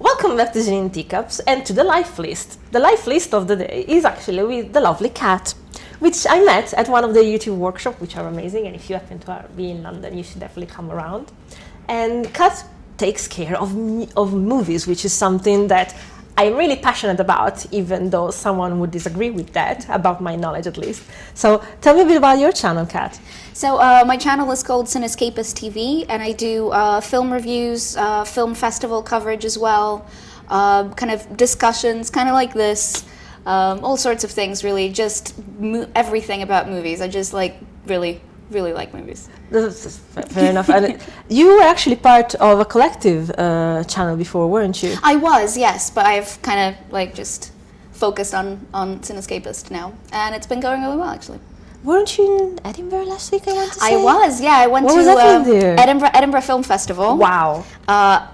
Welcome back to Janine Teacups and to the LifeList. The LifeList of the day is actually with the lovely Kat, which I met at one of the YouTube workshops, which are amazing, and if you happen to be in London, you should definitely come around. And Kat takes care of movies, which is something that I'm really passionate about, even though someone would disagree with that, about my knowledge at least. So tell me a bit about your channel, Kat. So my channel is called GiTC.TV, and I do film reviews, film festival coverage as well, kind of discussions, kind of like this, all sorts of things really, just everything about movies. I just really like movies. That's fair enough. And you were actually part of a collective channel before, weren't you? I was, yes, but I've kind of just focused on Cinescapist now, and it's been going really well actually. Weren't you in Edinburgh last week, I want to say? I was, yeah. I went to Edinburgh Film Festival. Wow.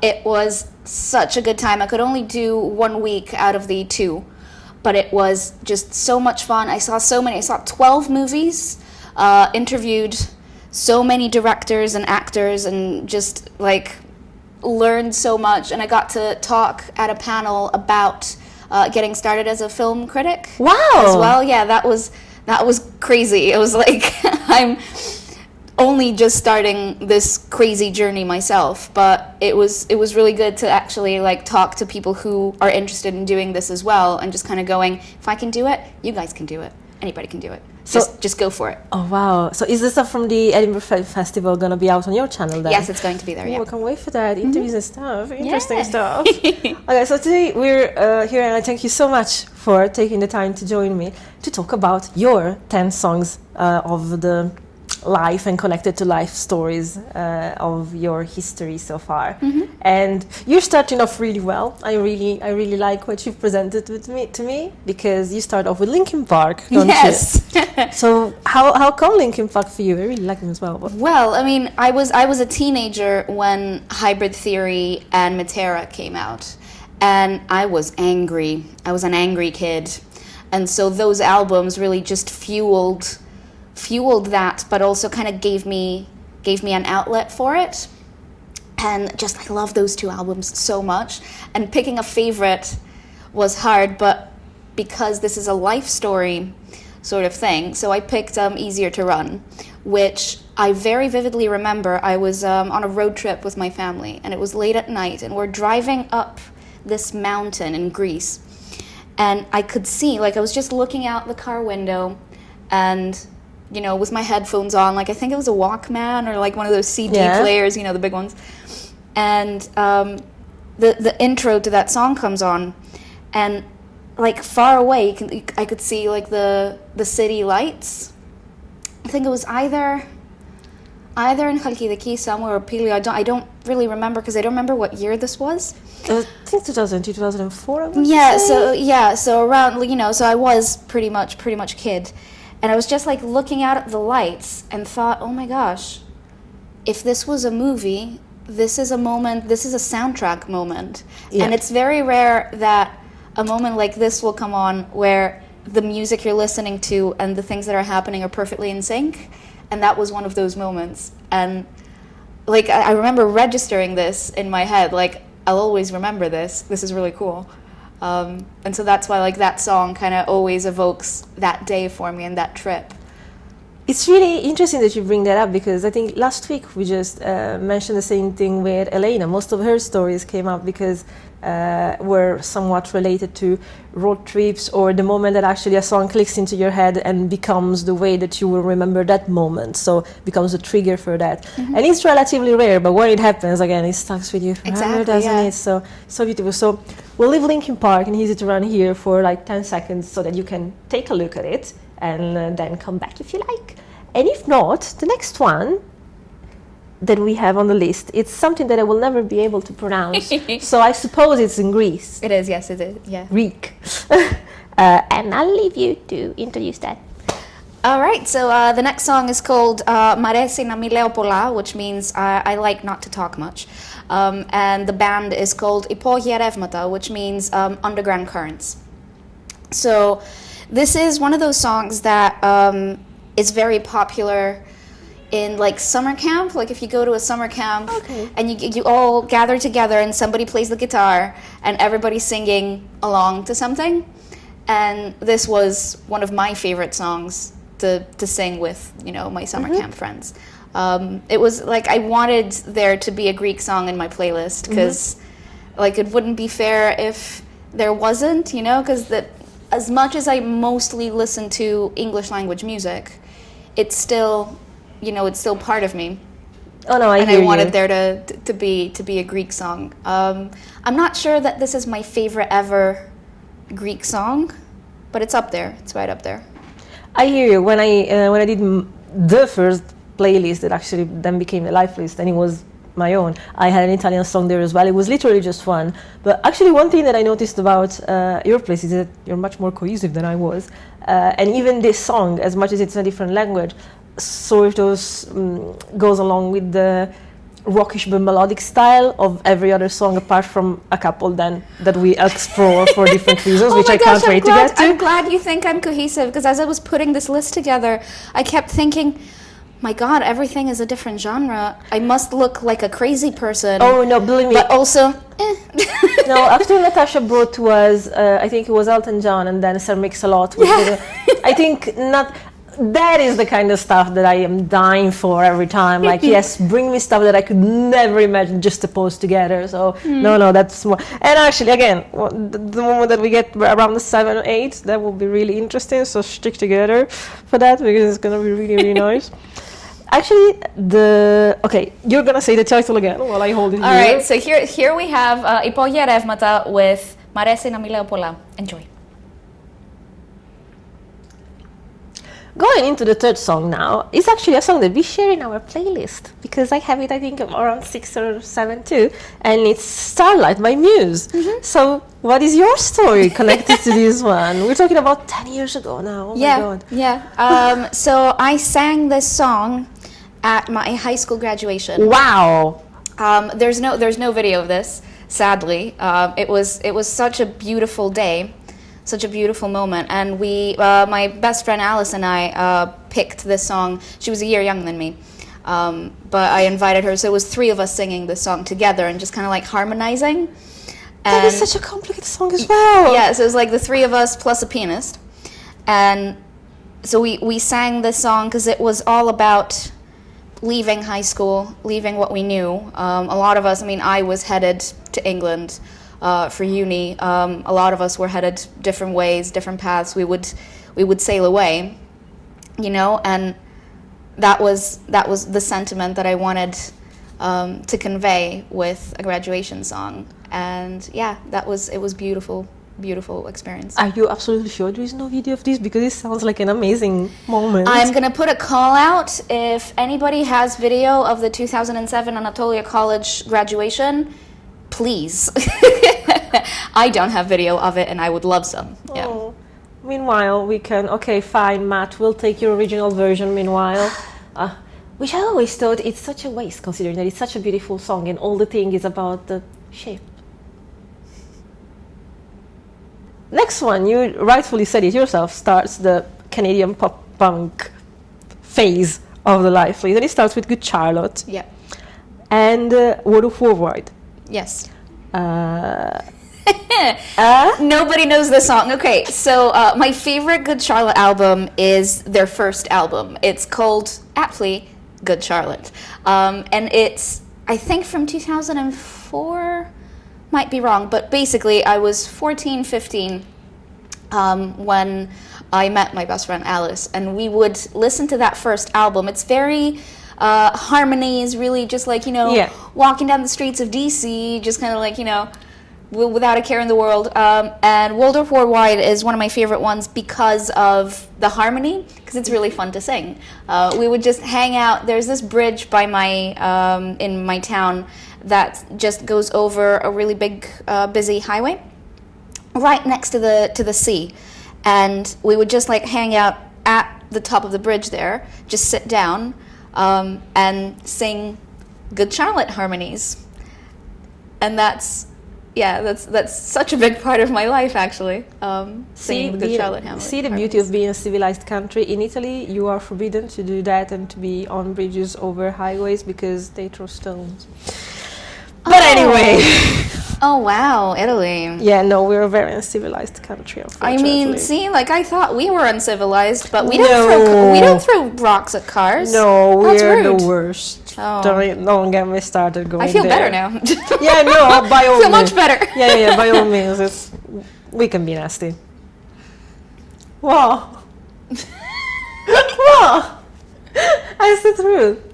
It was such a good time. I could only do 1 week out of the 2, but it was just so much fun. I saw 12 movies, interviewed so many directors and actors, and just learned so much. And I got to talk at a panel about getting started as a film critic. Wow. As well, yeah, that was crazy. It was I'm only just starting this crazy journey myself, but it was really good to actually talk to people who are interested in doing this as well, and just kind of going, if I can do it, you guys can do it. Anybody can do it. Just go for it. Oh wow! So is the stuff from the Edinburgh Festival gonna be out on your channel then? Yes, it's going to be there. Yeah. I can't wait for that. Interviews and stuff. Interesting stuff. Okay, so today we're here, and I thank you so much for taking the time to join me to talk about your 10 songs of the life and connected to life stories of your history so far. And you're starting off really well. I really like what you've presented to me because you start off with Linkin Park, don't yes. you? So how come Linkin Park for you? I really like them as well. Well, I mean, I was a teenager when Hybrid Theory and Matera came out, and I was angry. I was an angry kid, and so those albums really just fueled that, but also kind of gave me an outlet for it. And just I love those 2 albums so much, and picking a favorite was hard, but because this is a life story sort of thing, so I picked Easier to Run, which I very vividly remember. I was on a road trip with my family, and it was late at night, and we're driving up this mountain in Greece, and I could see, I was just looking out the car window, and with my headphones on, I think it was a Walkman or one of those CD players, the big ones. And the intro to that song comes on, and far away, I could see the city lights. I think it was either in Khalkidiki somewhere or Pili. I don't really remember because I don't remember what year this was. I think 2002, 2004. I would say. So around so I was pretty much a kid. And I was just looking out at the lights and thought, oh my gosh, if this was a movie, this is a soundtrack moment. Yeah. And it's very rare that a moment like this will come on where the music you're listening to and the things that are happening are perfectly in sync. And that was one of those moments. And I remember registering this in my head, I'll always remember this. This is really cool. And so that's why that song kind of always evokes that day for me and that trip. It's really interesting that you bring that up because I think last week we just mentioned the same thing with Elena. Most of her stories came up because were somewhat related to road trips or the moment that actually a song clicks into your head and becomes the way that you will remember that moment. So becomes a trigger for that. And it's relatively rare, but when it happens, again, it sticks with you forever, doesn't it? So beautiful. So we'll leave Linkin Park and Easy to Run here for 10 seconds so that you can take a look at it and then come back if you like. And if not, the next one that we have on the list, it's something that I will never be able to pronounce. So I suppose it's in Greece. It is, yes, it is, yeah. Greek. And I'll leave you to introduce that. All right, so the next song is called Μ' αρέσει να μη λέω πολλά, which means I like not to talk much. And the band is called Υπόγεια ρεύματα, which means underground currents. So this is one of those songs that is very popular in like summer camp, like if you go to a summer camp Okay. and you all gather together and somebody plays the guitar and everybody's singing along to something. And this was one of my favorite songs to sing with, you know, my summer camp friends. It was like I wanted there to be a Greek song in my playlist because like it wouldn't be fair if there wasn't, you know, because as much as I mostly listen to English language music, it's still, you know, it's still part of me. Oh no, I wanted there to be a Greek song. I'm not sure that this is my favorite ever Greek song, but it's up there. It's right up there. I hear you. When I did the first playlist that actually then became the LifeList, and it was my own, I had an Italian song there as well. It was literally just one. But actually, one thing that I noticed about your playlist is that you're much more cohesive than I was. And even this song, as much as it's a different language, sort of goes along with the rockish but melodic style of every other song, apart from a couple then that we explore for different reasons, which I can't wait to get to. I'm glad you think I'm cohesive, because as I was putting this list together, I kept thinking, my God, everything is a different genre. I must look like a crazy person. Oh no, believe me. But also, No, after Natasha brought to us, I think it was Elton John and then Sir Mix-a-Lot. I think not. That is the kind of stuff that I am dying for every time. Like, yes, bring me stuff that I could never imagine just to post together. So, no, that's more. And actually, again, the moment that we get around the 7 or 8, that will be really interesting. So stick together for that, because it's going to be really, really nice. Actually, okay, you're going to say the title again while I hold it here. All right, so here we have Υπόγεια ρεύματα with Μ' αρέσει να μιλάω πολλά. Enjoy. Going into the third song now, it's actually a song that we share in our playlist, because I have it, I think, around 6 or 7 too, and it's Starlight by Muse. So what is your story connected to this one? We're talking about 10 years ago now. Oh my God. Yeah. So I sang this song at my high school graduation. Wow. There's no video of this, sadly. It was such a beautiful day. Such a beautiful moment, and my best friend Alice and I picked this song. She was a year younger than me, but I invited her, so it was 3 of us singing this song together and just kind of like harmonizing. That is such a complicated song as well. Yeah, so it was like the 3 of us plus a pianist, and so we sang this song because it was all about leaving high school, leaving what we knew. A lot of us, I mean, I was headed to England for uni. A lot of us were headed different ways, different paths. We would sail away, you know, and that was the sentiment that I wanted to convey with a graduation song. And yeah, it was beautiful experience. Are you absolutely sure there is no video of this? Because it sounds like an amazing moment. I'm gonna put a call out. If anybody has video of the 2007 Anatolia College graduation, please. I don't have video of it, and I would love some. Yeah. Oh. Meanwhile, we can. Okay, fine, Matt. We'll take your original version. Meanwhile, which I always thought it's such a waste, considering that it's such a beautiful song, and all the thing is about the shape. Next one, you rightfully said it yourself, starts the Canadian pop punk phase of the LifeList, and it starts with Good Charlotte. Yeah. And WaldorfWorldWide. Yes. Nobody knows this song. Okay, so my favorite Good Charlotte album is their first album. It's called, aptly, Good Charlotte. And it's, I think, from 2004, might be wrong, but basically I was 14, 15 when I met my best friend Alice, and we would listen to that first album. It's very harmonies, really just like, you know, walking down the streets of DC, just kind of like, you know, without a care in the world. And WaldorfWorldWide is one of my favorite ones because of the harmony, because it's really fun to sing. We would just hang out. There's this bridge by in my town that just goes over a really big, busy highway right next to the sea. And we would just like hang out at the top of the bridge there, just sit down, and sing Good Charlotte harmonies. And that's yeah, that's such a big part of my life, actually. Singing the Good Charlotte Hamlet. See the beauty of being a civilized country. In Italy, you are forbidden to do that and to be on bridges over highways because they throw stones. But anyway. Oh wow, Italy. Yeah, no, we're a very uncivilized country, I unfortunately. mean, see, like I thought we were uncivilized, but we don't throw rocks at cars. No, we're rude. the worst. Oh. Don't get me started going I feel there. better now. Yeah, no, by all I feel means. much better. Yeah, by all means, we can be nasty. Wow. Wow. I said rude.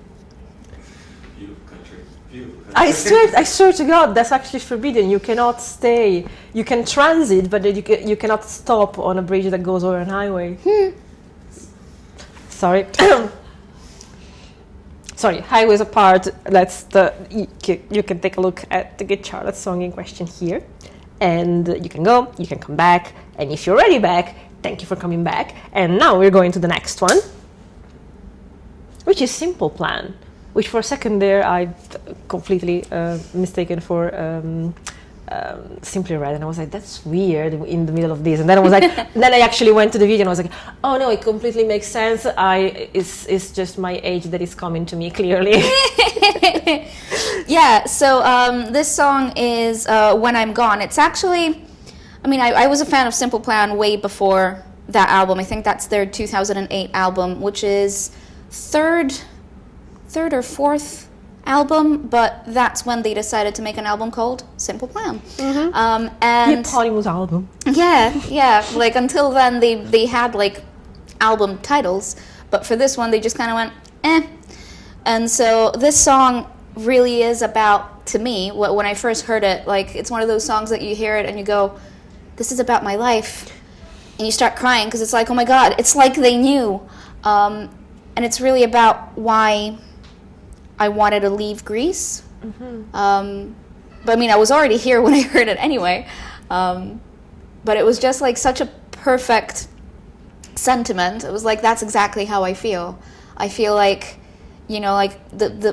I swear to God, that's actually forbidden. You cannot stay. You can transit, but you cannot stop on a bridge that goes over a highway. Sorry. Sorry, highways apart. You can take a look at the Good Charlotte song in question here, and you can go, you can come back, and if you're already back, thank you for coming back. And now we're going to the next one, which is Simple Plan. Which for a second there I completely mistaken for Simply Red, and I was like, that's weird in the middle of this. And then I was like, then I actually went to the video and I was like, oh no, it completely makes sense. It's just my age that is coming to me clearly. Yeah, so this song is When I'm Gone. It's actually, I mean, I was a fan of Simple Plan way before that album. I think that's their 2008 album, which is third or fourth album, but that's when they decided to make an album called Simple Plan. Mm-hmm. And the eponymous album. Yeah. Like until then, they had like album titles, but for this one, they just kind of went eh. And so this song really is about, to me, when I first heard it, like it's one of those songs that you hear it and you go, "This is about my life," and you start crying because it's like, oh my God, it's like they knew, and it's really about why I wanted to leave Greece. Mm-hmm. But I mean, I was already here when I heard it anyway. But it was just like such a perfect sentiment. It was like, that's exactly how I feel. I feel like, you know, like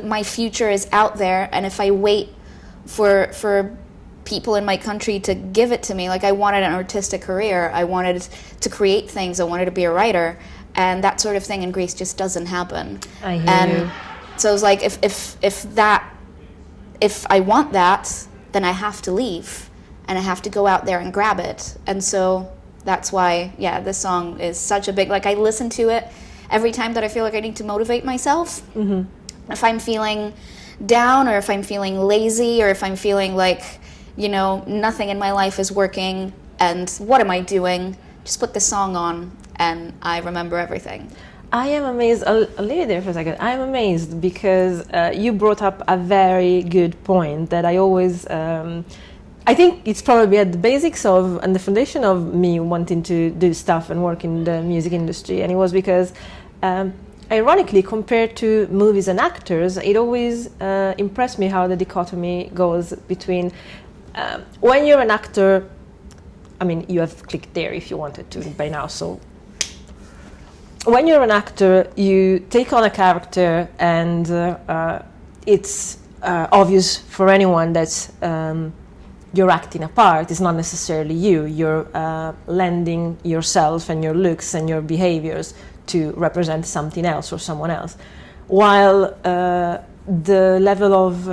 my future is out there, and if I wait for people in my country to give it to me, like I wanted an artistic career, I wanted to create things, I wanted to be a writer, and that sort of thing in Greece just doesn't happen. I hear you. So it was like, if I want that, then I have to leave, and I have to go out there and grab it. And so that's why, yeah, this song is such a big, like I listen to it every time that I feel like I need to motivate myself. Mm-hmm. If I'm feeling down, or if I'm feeling lazy, or if I'm feeling like, you know, nothing in my life is working, and what am I doing? Just put this song on, and I remember everything. I am amazed. I'll leave it there for a second. I am amazed because you brought up a very good point that I always, I think it's probably at the basics of and the foundation of me wanting to do stuff and work in the music industry. And it was because, ironically, compared to movies and actors, it always impressed me how the dichotomy goes between when you're an actor. I mean, you have clicked there if you wanted to by now, so. When you're an actor, you take on a character, and it's obvious for anyone that you're acting a part. It's not necessarily you. You're lending yourself and your looks and your behaviors to represent something else or someone else. While the level of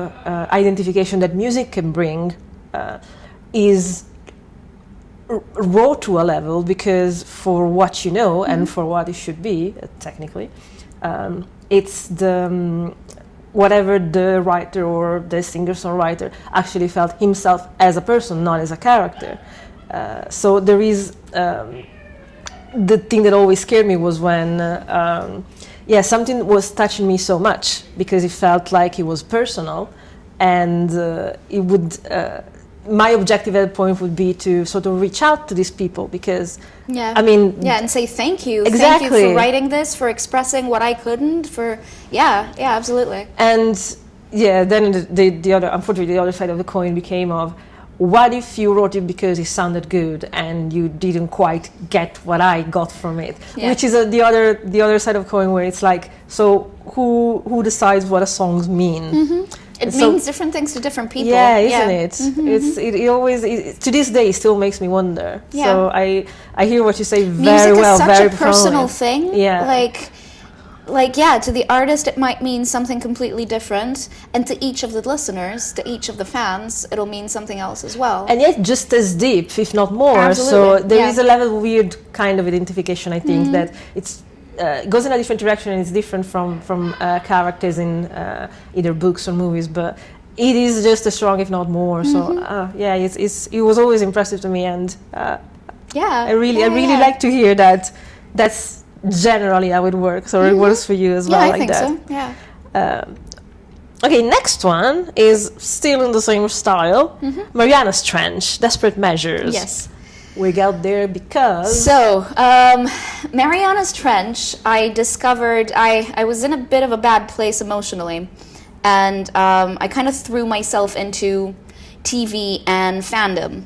identification that music can bring is raw to a level, because for what you know and for what it should be technically, it's the whatever the writer or the singer-songwriter actually felt himself as a person, not as a character. So there is the thing that always scared me was when something was touching me so much because it felt like it was personal, and it would my objective at that point would be to sort of reach out to these people, because and say thank you. Exactly. Thank you for writing this, for expressing what I couldn't, absolutely. And then the other, unfortunately, the other side of the coin became of, what if you wrote it because it sounded good and you didn't quite get what I got from it? Which is the other side of the coin, where it's like, so who decides what a songs mean? Mm-hmm. It means different things to different people. Yeah, isn't it? Mm-hmm. It always to this day still makes me wonder. Yeah. So I hear what you say very well. Music is very such a personal thing. Yeah. Like to the artist it might mean something completely different, and to each of the listeners, to each of the fans, it'll mean something else as well. And yet just as deep, if not more. Absolutely. So there is a level of weird kind of identification, I think, that it's goes in a different direction and it's different from characters in either books or movies, but it is just as strong, if not more. So yeah, it was always impressive to me, and I really like to hear that. That's generally how it works, or it works for you as well. Yeah, I like think that. So. Yeah. Okay, next one is still in the same style. Marianas Trench, Desperate Measures. Yes. We got there because... So, Marianas Trench, I discovered, I was in a bit of a bad place emotionally, and I kind of threw myself into TV and fandom.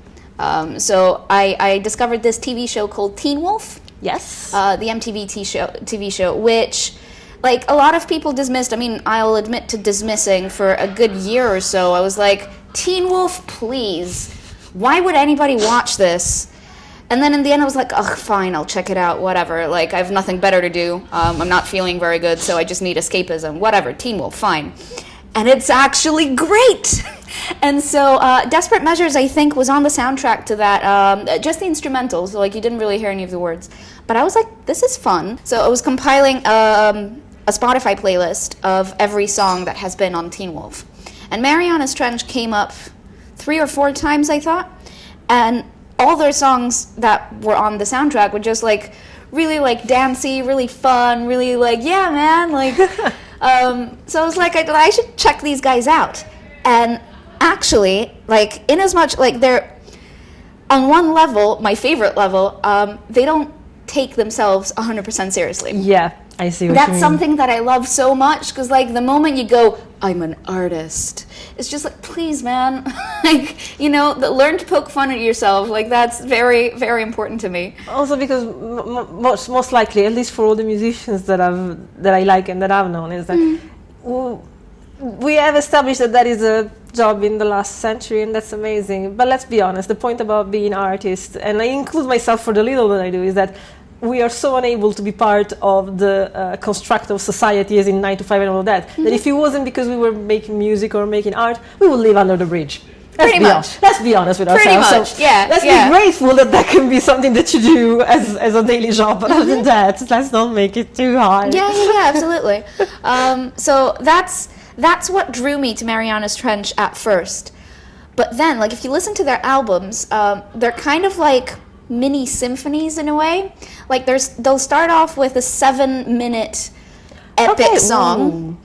So I discovered this TV show called Teen Wolf. Yes. The MTV TV show, which, like, a lot of people dismissed. I mean, I'll admit to dismissing for a good year or so. I was like, Teen Wolf, please. Why would anybody watch this? And then in the end, I was like, ugh, fine, I'll check it out, whatever. Like, I have nothing better to do. I'm not feeling very good, so I just need escapism. Whatever, Teen Wolf, fine. And it's actually great! And so Desperate Measures, I think, was on the soundtrack to that, just the instrumental, so like you didn't really hear any of the words. But I was like, this is fun. So I was compiling a Spotify playlist of every song that has been on Teen Wolf. And Marianas Trench came up 3 or 4 times, I thought. And all their songs that were on the soundtrack were just like really like dancey, really fun, really like, yeah, man, like so I was like, I should check these guys out. And actually, like, in as much like they're on one level, my favorite level, they don't take themselves 100% seriously. Yeah, I see what That's you mean. something that I love so much, because like the moment you go, I'm an artist, it's just like, please, man, like, you know, learn to poke fun at yourself. Like, that's very, very important to me. Also because most likely, at least for all the musicians that I like and that I've known, is that we have established that is a job in the last century, and that's amazing. But let's be honest, the point about being artists, and I include myself for the little that I do, is that we are so unable to be part of the construct of society as in 9 to 5 and all of that, that if it wasn't because we were making music or making art, we would live under the bridge. Let's be honest with ourselves. Pretty much, so yeah. Let's be grateful that can be something that you do as a daily job. But other than that, let's not make it too hard. Yeah, absolutely. So that's what drew me to Marianas Trench at first. But then, like, if you listen to their albums, they're kind of like mini symphonies in a way. Like, they'll start off with a 7-minute epic song.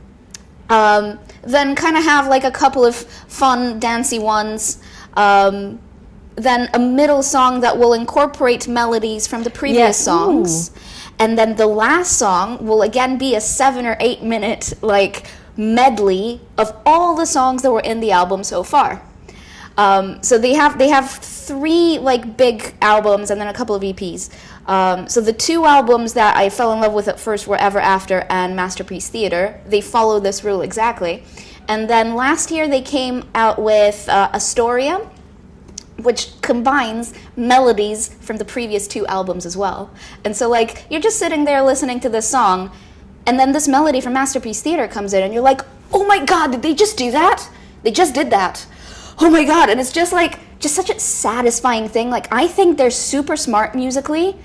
Then kind of have like a couple of fun, dancey ones. Then a middle song that will incorporate melodies from the previous songs. And then the last song will again be a 7 or 8 minute like medley of all the songs that were in the album so far. So they have 3 like big albums and then a couple of EPs. So the 2 albums that I fell in love with at first were Ever After and Masterpiece Theater. They follow this rule exactly. And then last year they came out with Astoria, which combines melodies from the previous 2 albums as well. And so like you're just sitting there listening to this song, and then this melody from Masterpiece Theater comes in and you're like, oh my god, did they just do that? They just did that. Oh my god. And it's just like, just such a satisfying thing. Like, I think they're super smart musically.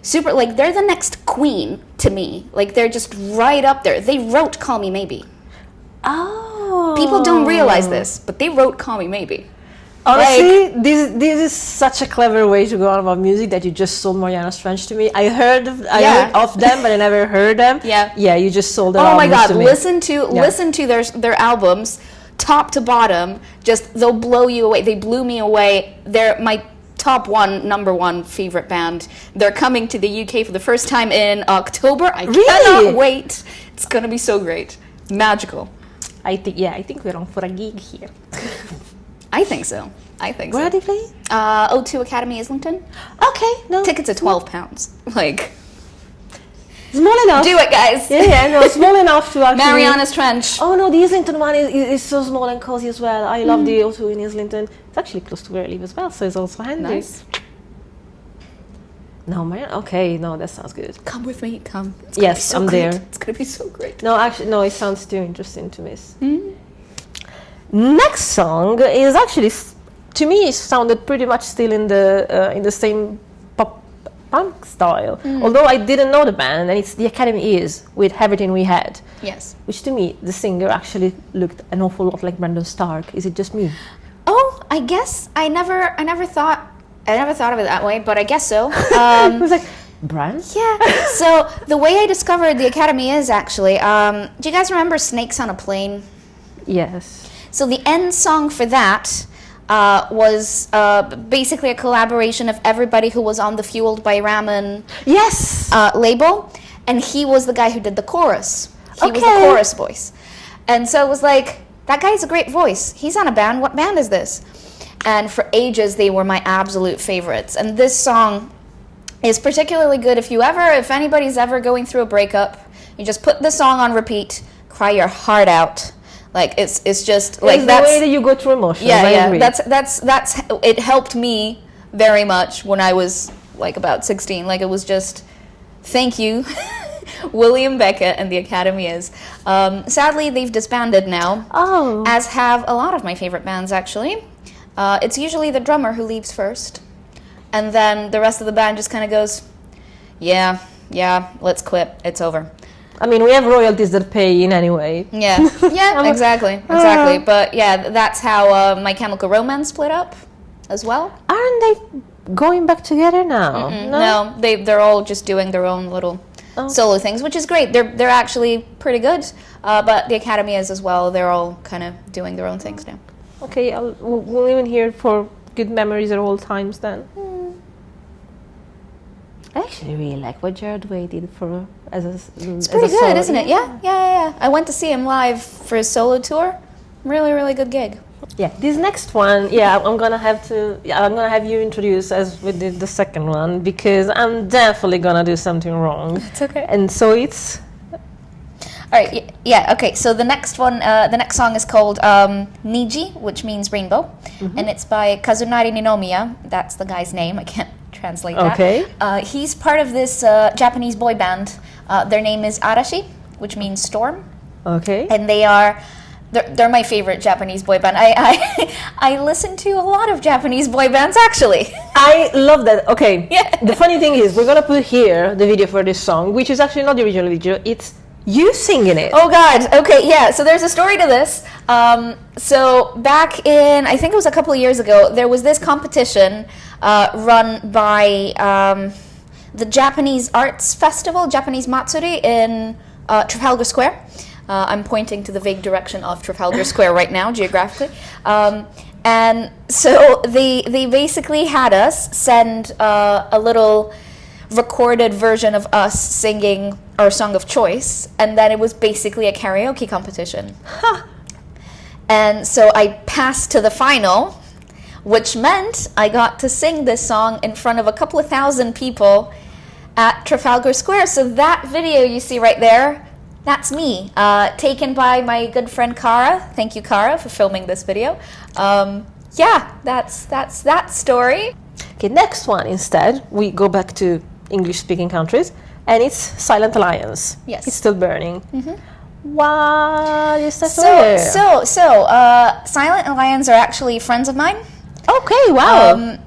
Super, like, they're the next Queen to me. Like, they're just right up there. They wrote Call Me Maybe. Oh. People don't realize this, but they wrote Call Me Maybe. Honestly, like, this is such a clever way to go on about music that you just sold Marianas Trench to me. I heard of them, but I never heard them. Yeah, you just sold them. Oh my god, listen to their albums, top to bottom. Just, they'll blow you away. They blew me away. They're my number one favorite band. They're coming to the UK for the first time in October. I cannot wait. It's gonna be so great, magical. I think we're on for a gig here. I think so. Where are they playing? O2 Academy Islington. Okay, no. Tickets are £12. Like, Small enough. Do it, guys. Yeah, no, small enough to actually. Marianas Trench. Oh no, the Islington one is so small and cozy as well. I love the O2 in Islington. It's actually close to where I live as well, so it's also handy. Nice. No, Mariana. Okay, no, that sounds good. Come with me, come. Yes, I'm there. It's gonna be so great. No, actually, no, it sounds too interesting to miss. Next song is actually, to me, it sounded pretty much still in the same pop punk style. Although I didn't know the band, and it's The Academy Is with Everything We Had. Yes. Which to me, the singer actually looked an awful lot like Brandon Stark. Is it just me? Oh, I guess I never thought of it that way, but I guess so. I was like, Brand? Yeah. So the way I discovered The Academy Is actually, do you guys remember Snakes on a Plane? Yes. So the end song for that was basically a collaboration of everybody who was on the Fueled by Ramen Yes. label, and he was the guy who did the chorus. He was the Okay. chorus voice. And so it was like, that guy's a great voice. He's on a band. What band is this? And for ages, they were my absolute favorites. And this song is particularly good if anybody's ever going through a breakup, you just put the song on repeat, cry your heart out. Like it's just like it's that's the way that you go through emotions. yeah, I yeah. agree. That's it helped me very much when I was like about 16. Like it was just thank you, William Beckett and The Academy Is. Sadly, they've disbanded now. Oh. As have a lot of my favorite bands actually. It's usually the drummer who leaves first, and then the rest of the band just kind of goes, yeah, let's quit. It's over. I mean, we have royalties that pay in anyway. Yeah, exactly. But yeah, that's how My Chemical Romance split up as well. Aren't they going back together now? No, they're all just doing their own little solo things, which is great. They're actually pretty good. But The Academy Is as well. They're all kind of doing their own things now. Okay, we'll even hear for good memories at all times then. I actually really like what Jared Way did for It's pretty good, isn't it? Yeah. I went to see him live for his solo tour. Really, really good gig. Yeah, this next one, I'm gonna have you introduce as we did the second one because I'm definitely gonna do something wrong. It's okay. And so it's. All right. Yeah. Okay. So the next one, the next song is called Niji, which means rainbow, and it's by Kazunari Ninomiya. That's the guy's name. I can't translate that. Okay. He's part of this Japanese boy band. Their name is Arashi, which means storm. Okay. And they're my favorite Japanese boy band. I listen to a lot of Japanese boy bands actually. I love that. Okay. Yeah. The funny thing is, we're gonna put here the video for this song, which is actually not the original video. It's you singing it. Oh God. Okay. Yeah. So there's a story to this. So back in, I think it was a couple of years ago, there was this competition run by the Japanese Arts Festival, Japanese Matsuri in Trafalgar Square. I'm pointing to the vague direction of Trafalgar Square right now, geographically. And so they basically had us send a little recorded version of us singing our song of choice, and then it was basically a karaoke competition. And so I passed to the final, which meant I got to sing this song in front of a couple of thousand people at Trafalgar Square. So that video you see right there, that's me, taken by my good friend Cara. Thank you, Cara, for filming this video. That's that story. Okay, next one instead, we go back to English-speaking countries, and it's Silent Alliance. Yes. It's still burning. What is that story? So, Silent Alliance are actually friends of mine. Okay, wow.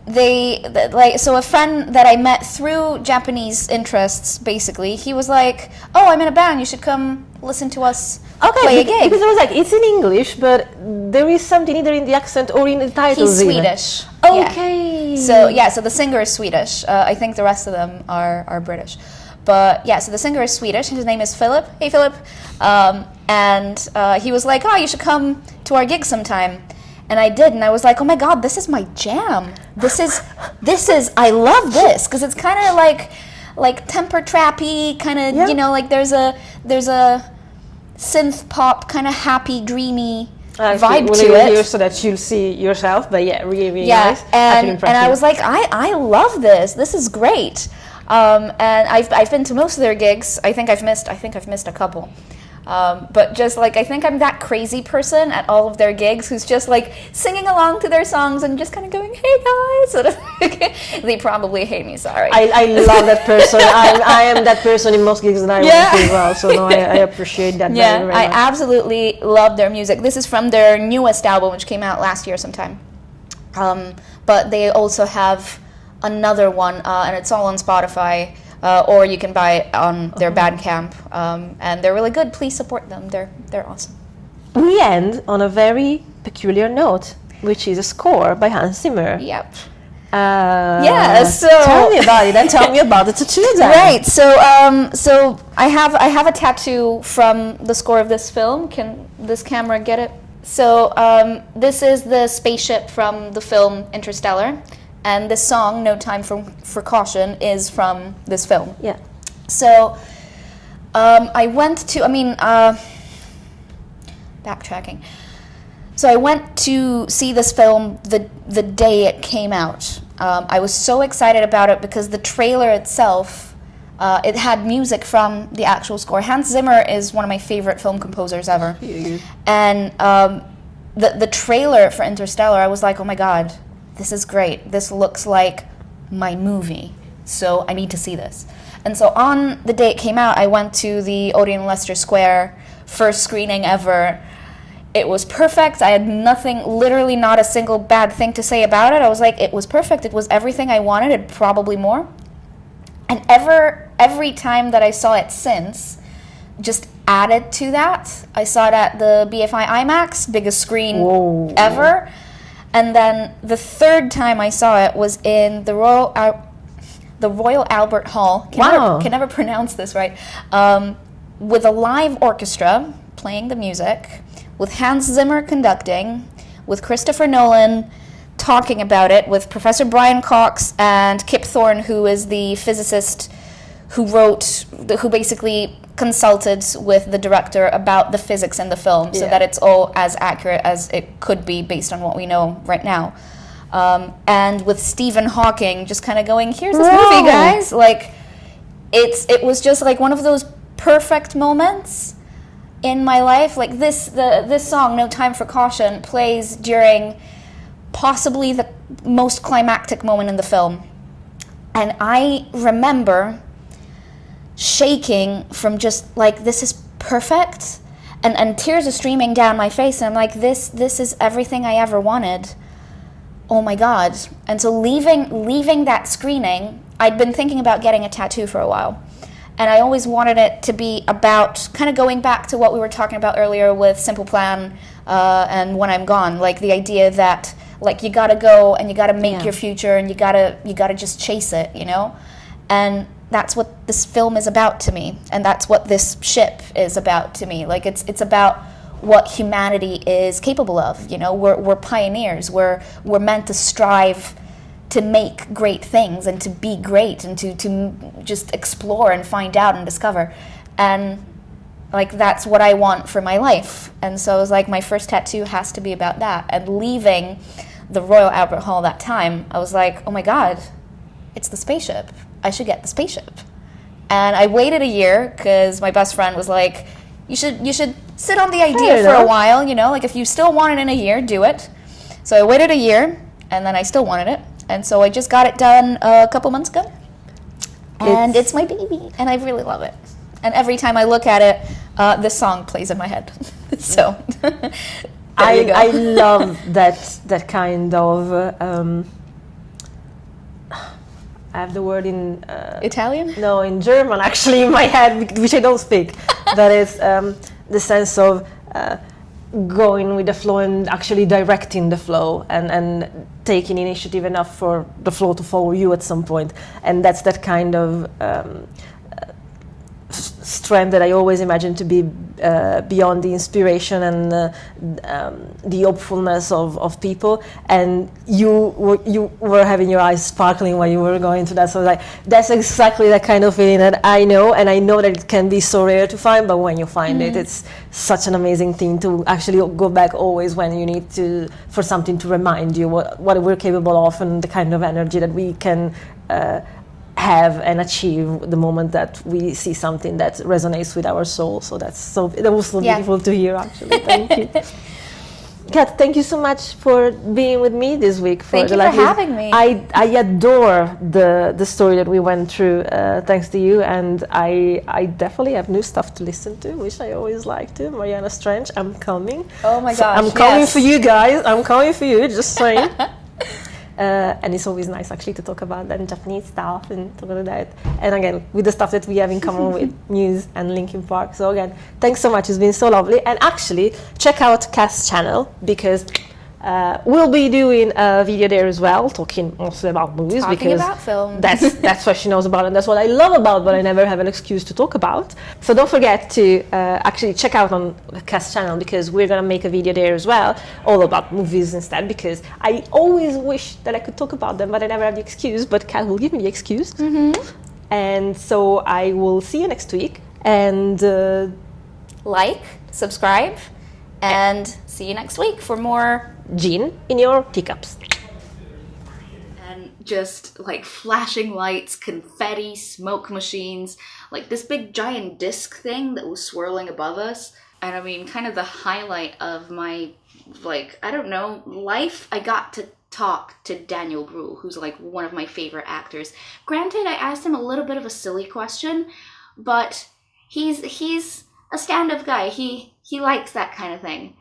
So a friend that I met through Japanese interests, basically, he was like, "Oh, I'm in a band. You should come listen to us play a gig." Because I was like, it's in English, but there is something either in the accent or in the title. He's Swedish. Okay. Yeah. So the singer is Swedish. I think the rest of them are British. But yeah, so the singer is Swedish. His name is Philip. Hey, Philip. And he was like, "Oh, you should come to our gig sometime." And I did, and I was like, "Oh my God, this is my jam. This is. I love this because it's kind of like temper trappy, kind of. You know, like there's a synth pop kind of happy, dreamy vibe to it. Here so that you'll see yourself, but yeah, really, really nice. And I was like, I love this. This is great. And I've been to most of their gigs. I think I've missed a couple. But just like, I think I'm that crazy person at all of their gigs who's just like singing along to their songs and just kind of going, hey guys. Sort of. They probably hate me, sorry. I love that person. I am that person in most gigs that I went to as well. So no, I appreciate that very, very I much. absolutely love their music. This is from their newest album, which came out last year sometime. But they also have another one, and it's all on Spotify. Or you can buy it on their Bandcamp, and they're really good. Please support them. They're awesome. We end on a very peculiar note, which is a score by Hans Zimmer. Yep. So tell me about it, and tell me about the tattoo then. Right. So I have a tattoo from the score of this film. Can this camera get it? So this is the spaceship from the film Interstellar. And this song, No Time for Caution, is from this film. Yeah. So backtracking. So I went to see this film the day it came out. I was so excited about it because the trailer itself, it had music from the actual score. Hans Zimmer is one of my favorite film composers ever. And the trailer for Interstellar, I was like, oh my God, this is great. This looks like my movie. So I need to see this. And so on the day it came out, I went to the Odeon Leicester Square, first screening ever. It was perfect. I had nothing, literally not a single bad thing to say about it. I was like, it was perfect. It was everything I wanted, and probably more. And every time that I saw it since, just added to that. I saw it at the BFI IMAX, biggest screen ever. And then the third time I saw it was in the Royal Albert Hall. Can never pronounce this right. With a live orchestra playing the music, with Hans Zimmer conducting, with Christopher Nolan talking about it, with Professor Brian Cox and Kip Thorne, who is the physicist who basically consulted with the director about the physics in the film, so that it's all as accurate as it could be based on what we know right now. And with Stephen Hawking just kind of going, here's this movie, guys. Like, it was just like one of those perfect moments in my life. Like this song, No Time for Caution, plays during possibly the most climactic moment in the film. And I remember shaking from just like, this is perfect, and tears are streaming down my face, and I'm like, this is everything I ever wanted. Oh my God. And so leaving that screening, I'd been thinking about getting a tattoo for a while, and I always wanted it to be about, kind of going back to what we were talking about earlier with Simple Plan and When I'm Gone, like the idea that like you gotta go and you gotta make your future, and you gotta just chase it, you know? And that's what this film is about to me, and that's what this ship is about to me. Like it's about what humanity is capable of. You know, we're pioneers. We're meant to strive to make great things and to be great and to just explore and find out and discover. And like that's what I want for my life. And so it was like, my first tattoo has to be about that. And leaving the Royal Albert Hall that time, I was like, oh my God, it's the spaceship. I should get the spaceship. And I waited a year because my best friend was like, you should sit on the idea for a while, you know, like if you still want it in a year, do it. So I waited a year, and then I still wanted it. And so I just got it done a couple months ago. And it's my baby, and I really love it. And every time I look at it, this song plays in my head. So I love that kind of I have the word in Italian? No, in German actually in my head, which I don't speak. That is the sense of going with the flow and actually directing the flow and taking initiative enough for the flow to follow you at some point. And that's that kind of strength that I always imagine to be beyond the inspiration and the hopefulness of people. And you were having your eyes sparkling while you were going to that. So like, that's exactly that kind of feeling that I know, and I know that it can be so rare to find, but when you find it, it's such an amazing thing to actually go back always when you need to, for something to remind you what we're capable of and the kind of energy that we can have and achieve the moment that we see something that resonates with our soul. So that was so beautiful to hear, actually. Thank you. Kat, thank you so much for being with me this week. Thank you for having me. I adore the story that we went through thanks to you, and I definitely have new stuff to listen to, which I always like to. Marianas Trench, I'm coming. Oh my gosh, I'm coming for you guys. I'm coming for you, just saying. And it's always nice actually to talk about that Japanese stuff and talk about that. And again, with the stuff that we have in common with Muse and Linkin Park. So again, thanks so much. It's been so lovely. And actually, check out Kat's channel, because we'll be doing a video there as well, talking mostly about movies. Talking about film. That's what she knows about, and that's what I love about, but I never have an excuse to talk about. So don't forget to actually check out on Kat's channel, because we're going to make a video there as well, all about movies instead, because I always wish that I could talk about them, but I never have the excuse, but Kat will give me the excuse. And so I will see you next week, and like, subscribe, and see you next week for more gin in your teacups. And just like flashing lights, confetti, smoke machines, like this big giant disc thing that was swirling above us. And I mean, kind of the highlight of my, like, I don't know, life, I got to talk to Daniel Bruhl, who's like one of my favorite actors. Granted, I asked him a little bit of a silly question, but he's a stand-up guy. He likes that kind of thing.